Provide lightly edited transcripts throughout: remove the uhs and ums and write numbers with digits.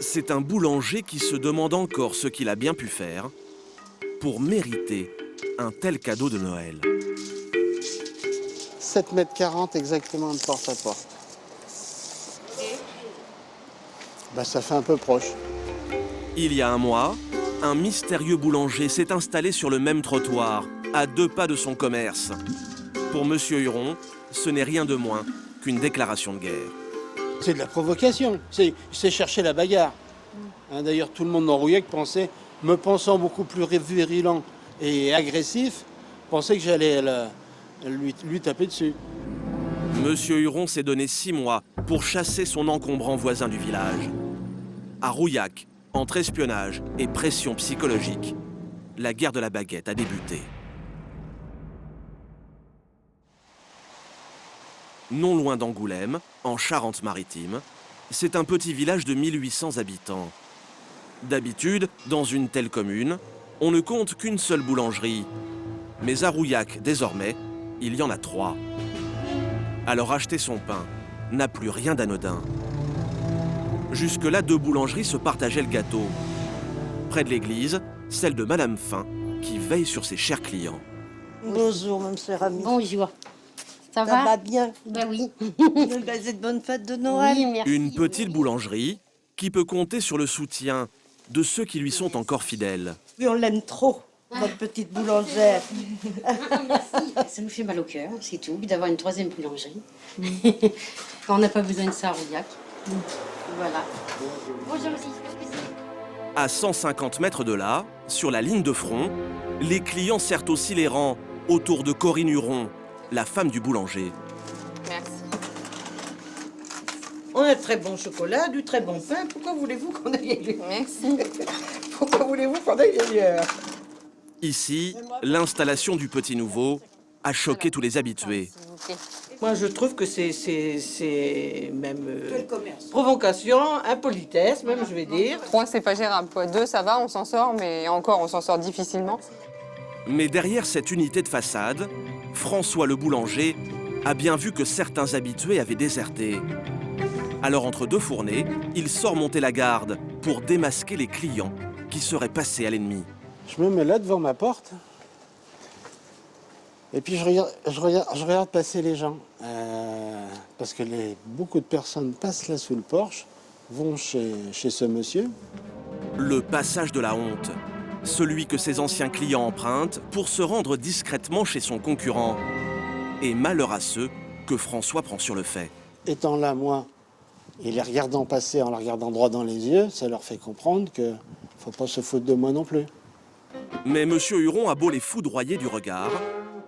C'est un boulanger qui se demande encore ce qu'il a bien pu faire pour mériter un tel cadeau de Noël. 7,40 m exactement de porte à porte. Ça fait un peu proche. Il y a un mois, un mystérieux boulanger s'est installé sur le même trottoir, à 2 pas de son commerce. Pour Monsieur Huron, ce n'est rien de moins qu'une déclaration de guerre. C'est de la provocation, c'est chercher la bagarre. D'ailleurs, tout le monde dans Rouillac pensait, me pensant beaucoup plus virulent et agressif, pensait que j'allais lui taper dessus. Monsieur Huron s'est donné 6 mois pour chasser son encombrant voisin du village. À Rouillac, entre espionnage et pression psychologique, la guerre de la baguette a débuté. Non loin d'Angoulême, en Charente-Maritime, c'est un petit village de 1800 habitants. D'habitude, dans une telle commune, on ne compte qu'une seule boulangerie. Mais à Rouillac, désormais, il y en a 3. Alors acheter son pain n'a plus rien d'anodin. Jusque-là, 2 boulangeries se partageaient le gâteau. Près de l'église, celle de Madame Fin, qui veille sur ses chers clients. Bonjour, mon cher ami. Bonjour. Ça Ça va va bien? Ben oui. Vous passez de bonnes fêtes de Noël? Oui, merci. Une petite boulangerie qui peut compter sur le soutien de ceux qui lui sont encore fidèles. Oui, on l'aime trop, votre petite boulangère. Ça nous fait mal au cœur, c'est tout, d'avoir une 3e boulangerie. On n'a pas besoin de ça à Rouillac. Voilà. Bonjour aussi. À 150 mètres de là, sur la ligne de front, les clients serrent aussi les rangs autour de Corinne Huron, la femme du boulanger. Merci. On a de très bon chocolat, du très bon pain. Pourquoi voulez-vous qu'on aille ailleurs? Merci. Pourquoi voulez-vous qu'on aille ailleurs? Ici, l'installation du petit nouveau a choqué tous les habitués. S'il vous plaît. Moi, je trouve que c'est même provocation, impolitesse, même, je vais dire. 3, c'est pas gérable, quoi. 2, ça va, on s'en sort, mais encore, on s'en sort difficilement. Mais derrière cette unité de façade, François le boulanger a bien vu que certains habitués avaient déserté. Alors entre 2 fournées, il sort monter la garde pour démasquer les clients qui seraient passés à l'ennemi. Je me mets là devant ma porte. Et puis je regarde passer les gens. Parce que beaucoup de personnes passent là sous le porche, vont chez ce monsieur. Le passage de la honte, celui que ses anciens clients empruntent pour se rendre discrètement chez son concurrent. Et malheur à ceux que François prend sur le fait. Étant là, moi, et les regardant passer en les regardant droit dans les yeux, ça leur fait comprendre qu'il ne faut pas se foutre de moi non plus. Mais Monsieur Huron a beau les foudroyer du regard,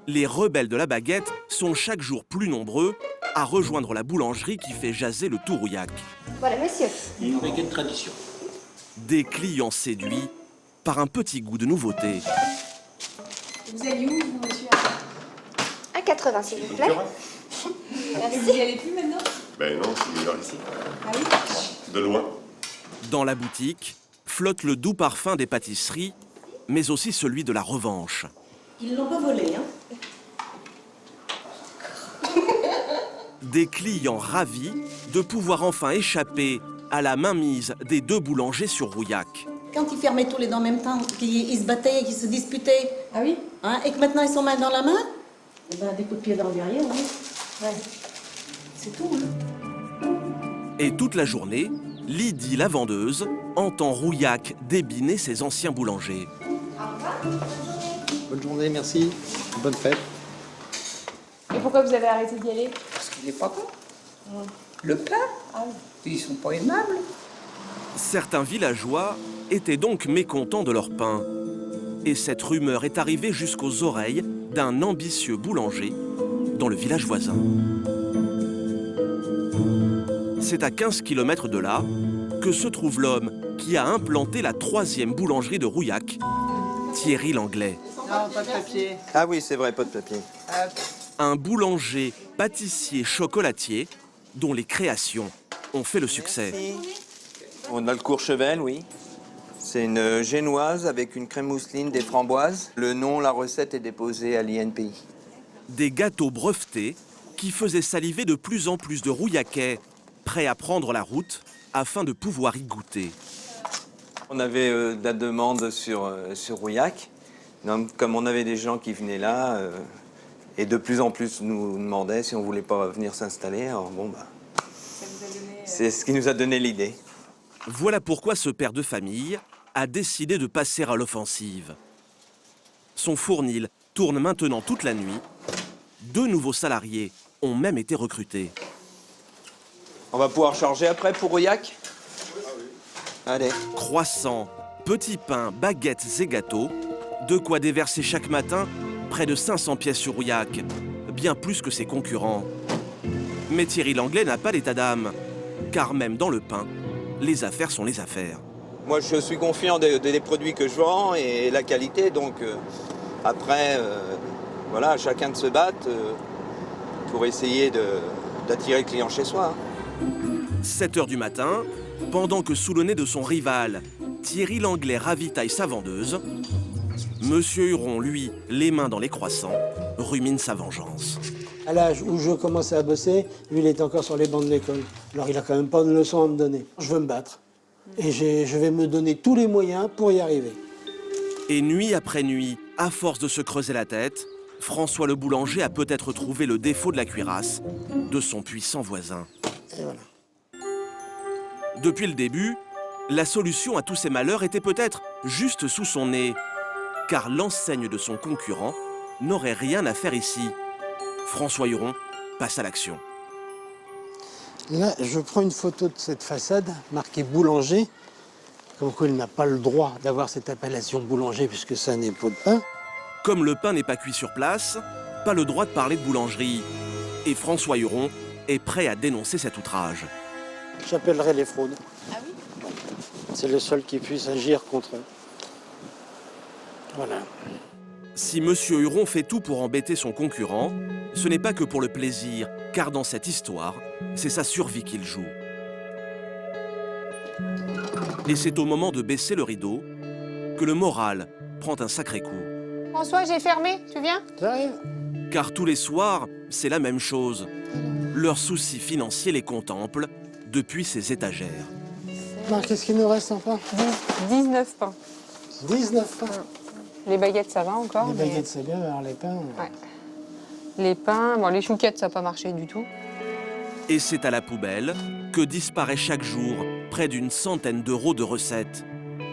les rebelles de la baguette sont chaque jour plus nombreux à rejoindre la boulangerie qui fait jaser le tout Rouillac. Voilà, monsieur. Une baguette tradition. Des clients séduits par un petit goût de nouveauté. Vous allez où, vous, monsieur? À 80, s'il vous plaît. Et vous n'y allez plus maintenant? Ben non, c'est meilleur ici. Ah oui? De loin. Dans la boutique flotte le doux parfum des pâtisseries, mais aussi celui de la revanche. Ils l'ont pas volé, hein? Des clients ravis de pouvoir enfin échapper à la mainmise des 2 boulangers sur Rouillac. Quand ils fermaient tous les deux en même temps, qu'ils se battaient, qu'ils se disputaient, Ah oui? hein, et que maintenant ils sont main dans la main, Eh ben, des coups de pied dans le derrière, oui. ouais. C'est tout. Hein. Et toute la journée, Lydie la vendeuse entend Rouillac débiner ses anciens boulangers. Bonne journée, merci. Bonne fête. Et pourquoi vous avez arrêté d'y aller? Parce qu'il n'est pas bon. Le pain, ils sont pas aimables. Certains villageois étaient donc mécontents de leur pain. Et cette rumeur est arrivée jusqu'aux oreilles d'un ambitieux boulanger dans le village voisin. C'est à 15 km de là que se trouve l'homme qui a implanté la 3e boulangerie de Rouillac, Thierry Langlais. Non, pas de papier. Ah oui, c'est vrai, pas de papier. Un boulanger, pâtissier, chocolatier dont les créations ont fait le succès. On a le Courchevel, oui. C'est une génoise avec une crème mousseline, des framboises. Le nom, la recette est déposée à l'INPI. Des gâteaux brevetés qui faisaient saliver de plus en plus de Rouillacais, prêts à prendre la route afin de pouvoir y goûter. On avait de la demande sur Rouillac. Donc, comme on avait des gens qui venaient là, et de plus en plus nous demandaient si on voulait pas venir s'installer. Alors bon, bah, c'est ce qui nous a donné l'idée. Voilà pourquoi ce père de famille a décidé de passer à l'offensive. Son fournil tourne maintenant toute la nuit. 2 nouveaux salariés ont même été recrutés. On va pouvoir charger après pour Rouillac? Allez. Croissants, petits pains, baguettes et gâteaux, de quoi déverser chaque matin près de 500 pièces sur Rouillac, bien plus que ses concurrents. Mais Thierry Langlais n'a pas l'état d'âme, car même dans le pain, les affaires sont les affaires. Moi, je suis confiant des produits que je vends et la qualité, donc après, voilà, chacun de se battre pour essayer d'attirer le client chez soi. 7 heures du matin, pendant que sous le nez de son rival, Thierry Langlais ravitaille sa vendeuse, Monsieur Huron, lui, les mains dans les croissants, rumine sa vengeance. À l'âge où je commençais à bosser, lui, il était encore sur les bancs de l'école. Alors, il a quand même pas de leçon à me donner. Je veux me battre. Et je vais me donner tous les moyens pour y arriver. Et nuit après nuit, à force de se creuser la tête, François le boulanger a peut-être trouvé le défaut de la cuirasse de son puissant voisin. Et voilà. Depuis le début, la solution à tous ces malheurs était peut-être juste sous son nez, car l'enseigne de son concurrent n'aurait rien à faire ici. François Huron passe à l'action. Là, je prends une photo de cette façade marquée boulanger, comme quoi il n'a pas le droit d'avoir cette appellation boulanger puisque c'est un pot de pain. Comme le pain n'est pas cuit sur place, pas le droit de parler de boulangerie. Et François Huron est prêt à dénoncer cet outrage. J'appellerai les fraudes. Ah oui? C'est le seul qui puisse agir contre eux. Voilà. Si Monsieur Huron fait tout pour embêter son concurrent, ce n'est pas que pour le plaisir, car dans cette histoire, c'est sa survie qu'il joue. Et c'est au moment de baisser le rideau que le moral prend un sacré coup. François, j'ai fermé, tu viens? J'arrive. Car tous les soirs, c'est la même chose. Leurs soucis financiers les contemplent depuis ces étagères. Non, qu'est-ce qu'il nous reste en pain? 19 pains. 19 pains. Les baguettes, ça va encore. Les mais- baguettes, c'est bien, alors les pains... Ouais. Les pains, bon, les chouquettes, ça n'a pas marché du tout. Et c'est à la poubelle que disparaît chaque jour près d'une centaine d'euros de recettes,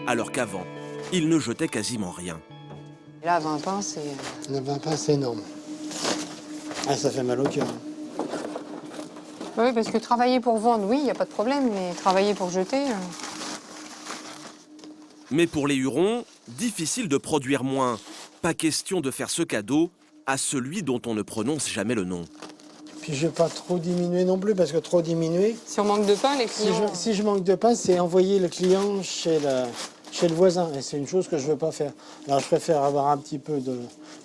alors qu'avant, il ne jetait quasiment rien. Et là, 20 pains, c'est... Le 20 pains, c'est énorme. Ah, ça fait mal au cœur. Oui, parce que travailler pour vendre, oui, il n'y a pas de problème, mais travailler pour jeter... Mais pour les Hurons, difficile de produire moins. Pas question de faire ce cadeau à celui dont on ne prononce jamais le nom. Puis je ne vais pas trop diminuer non plus, parce que trop diminuer... Si on manque de pain, les Si clients... si je manque de pain, c'est envoyer le client chez le voisin. Et c'est une chose que je ne veux pas faire. Alors je préfère avoir un petit peu de...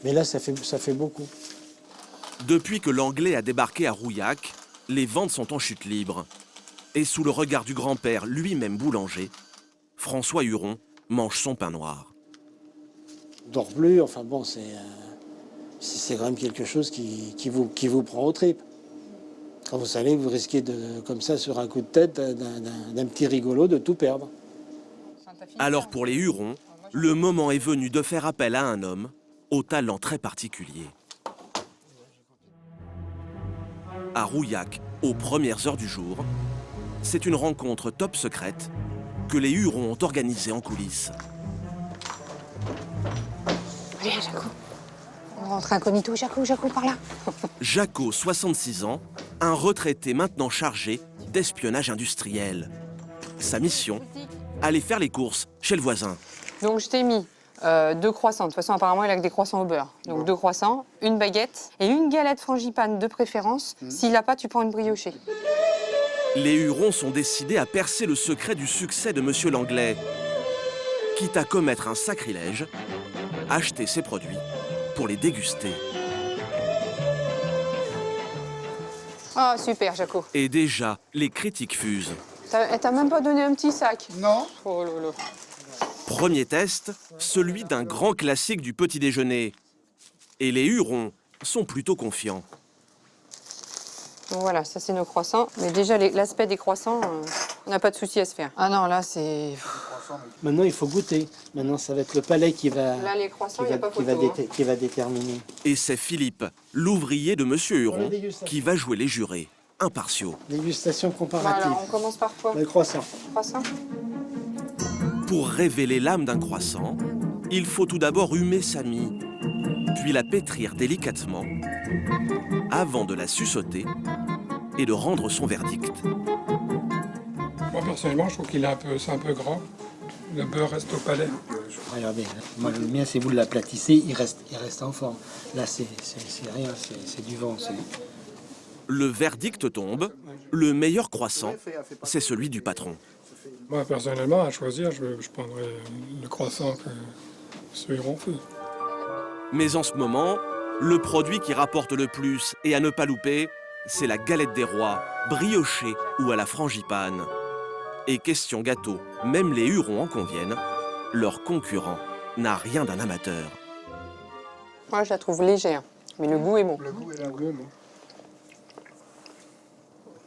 Mais là, ça fait beaucoup. Depuis que l'Anglais a débarqué à Rouillac, les ventes sont en chute libre. Et sous le regard du grand-père, lui-même boulanger, François Huron mange son pain noir. Je dors plus, enfin bon, c'est quand même quelque chose qui vous prend aux tripes. Quand vous savez, vous risquez comme ça, sur un coup de tête, d'un petit rigolo, de tout perdre. Alors pour les Hurons, le moment est venu de faire appel à un homme au talent très particulier. À Rouillac, aux premières heures du jour, c'est une rencontre top secrète que les Hurons ont organisée en coulisses. Allez, Jaco. On rentre incognito. Jaco, par là. Jaco, 66 ans, un retraité maintenant chargé d'espionnage industriel. Sa mission, aller faire les courses chez le voisin. Donc, je t'ai mis 2 croissants. De toute façon, apparemment, il a que des croissants au beurre. Donc, 2 croissants, une baguette et une galette frangipane de préférence. S'il n'a pas, tu prends une briochée. Les Hurons sont décidés à percer le secret du succès de Monsieur Langlais. Quitte à commettre un sacrilège, acheter ses produits pour les déguster. Ah, super, Jaco. Et déjà, les critiques fusent. Elle t'a même pas donné un petit sac? Non. Oh là là. Premier test, celui d'un grand classique du petit déjeuner. Et les Hurons sont plutôt confiants. Donc voilà, ça c'est nos croissants. Mais déjà, l'aspect des croissants, On n'a pas de souci à se faire. Ah non, là, c'est... Maintenant, il faut goûter. Maintenant, ça va être le palais qui va, Là, les croissants, qui il n'y a va, pas qui va photo. qui va déterminer. Et c'est Philippe, l'ouvrier de Monsieur Huron, dégustation. qui va jouer les jurés, impartiaux. Dégustation comparative. Voilà, on commence par quoi? Le croissant. Croissant. Pour révéler l'âme d'un croissant, il faut tout d'abord humer sa mie, puis la pétrir délicatement, avant de la suçoter et de rendre son verdict. Moi, personnellement, je trouve qu'il est c'est un peu gras. Le beurre reste au palais. Regardez, moi, le mien, si vous l'aplatissez, il reste en forme. Là, c'est rien, c'est du vent. Le verdict tombe, le meilleur croissant, c'est celui du patron. Moi, personnellement, à choisir, je prendrais le croissant que ceux Huron fait. Mais en ce moment, le produit qui rapporte le plus et à ne pas louper, c'est la galette des rois, briochée ou à la frangipane. Et question gâteau, même les Hurons en conviennent, leur concurrent n'a rien d'un amateur. Moi, je la trouve légère, mais le goût est bon. Le goût est là. Bon.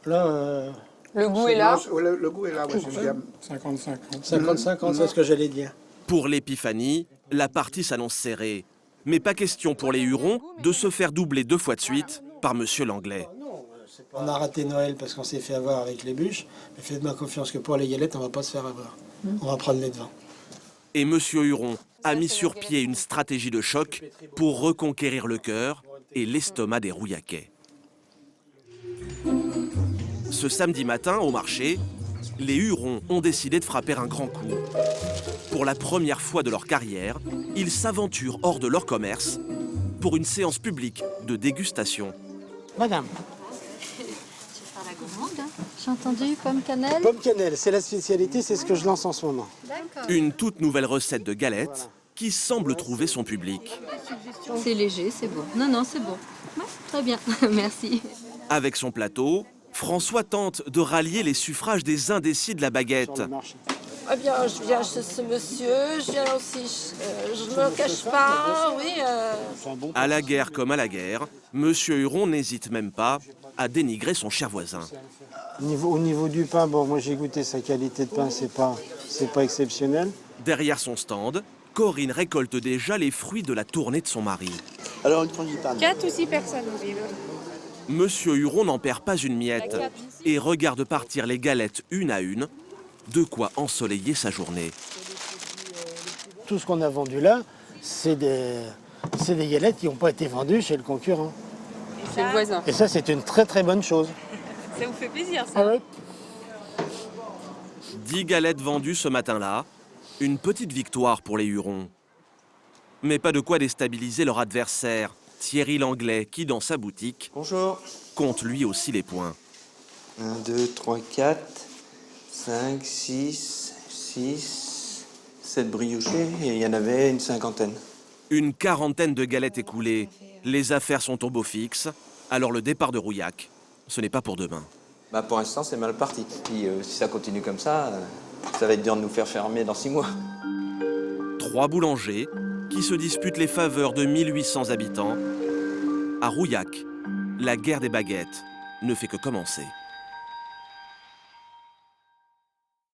Là, Le goût est là. Le goût est là, ouais, j'aime. 50-50. 50-50, c'est ce que j'allais dire. Pour l'épiphanie, la partie s'annonce serrée. Mais pas question pour les Hurons de se faire doubler 2 fois de suite par Monsieur Langlais. On a raté Noël parce qu'on s'est fait avoir avec les bûches. Mais faites-moi confiance que pour les galettes, on va pas se faire avoir. On va prendre les devants. Et Monsieur Huron a mis sur pied une stratégie de choc pour reconquérir le cœur et l'estomac des Rouillacais. Ce samedi matin, au marché, les Hurons ont décidé de frapper un grand coup. Pour la première fois de leur carrière, ils s'aventurent hors de leur commerce pour une séance publique de dégustation. Madame, La gourmande, hein. J'ai entendu pomme cannelle. pomme cannelle, c'est la spécialité, c'est ce que je lance en ce moment. Une toute nouvelle recette de galettes qui semble trouver son public. C'est léger, c'est bon. Non, c'est bon. Ouais, très bien, merci. Avec son plateau, François tente de rallier les suffrages des indécis de la baguette. Eh bien, je viens chez ce monsieur, je viens aussi, je ne me cache pas, oui. À la guerre comme à la guerre, Monsieur Huron n'hésite même pas à dénigrer son cher voisin. Au niveau du pain, bon, moi j'ai goûté sa qualité de pain, c'est pas exceptionnel. Derrière son stand, Corinne récolte déjà les fruits de la tournée de son mari. Alors une frangipane. 4 ou 6 personnes au vivre. Monsieur Huron n'en perd pas une miette et regarde partir les galettes une à une, de quoi ensoleiller sa journée. Tout ce qu'on a vendu là, c'est des galettes qui n'ont pas été vendues chez le concurrent. C'est le voisin. Et ça, c'est une très très bonne chose. Ça vous fait plaisir, ça? Ah ouais. 10 galettes vendues ce matin-là, une petite victoire pour les Hurons. Mais pas de quoi déstabiliser leur adversaire, Thierry Langlais, qui dans sa boutique Bonjour. compte lui aussi les points. 1, 2, 3, 4, 5, 6, 7 briochés et il y en avait une cinquantaine. Une quarantaine de galettes écoulées. Les affaires sont au beau fixe, alors le départ de Rouillac, ce n'est pas pour demain. Bah pour l'instant, c'est mal parti. Puis si ça continue comme ça, ça va être dur de nous faire fermer dans 6 mois. 3 boulangers qui se disputent les faveurs de 1800 habitants. À Rouillac, la guerre des baguettes ne fait que commencer.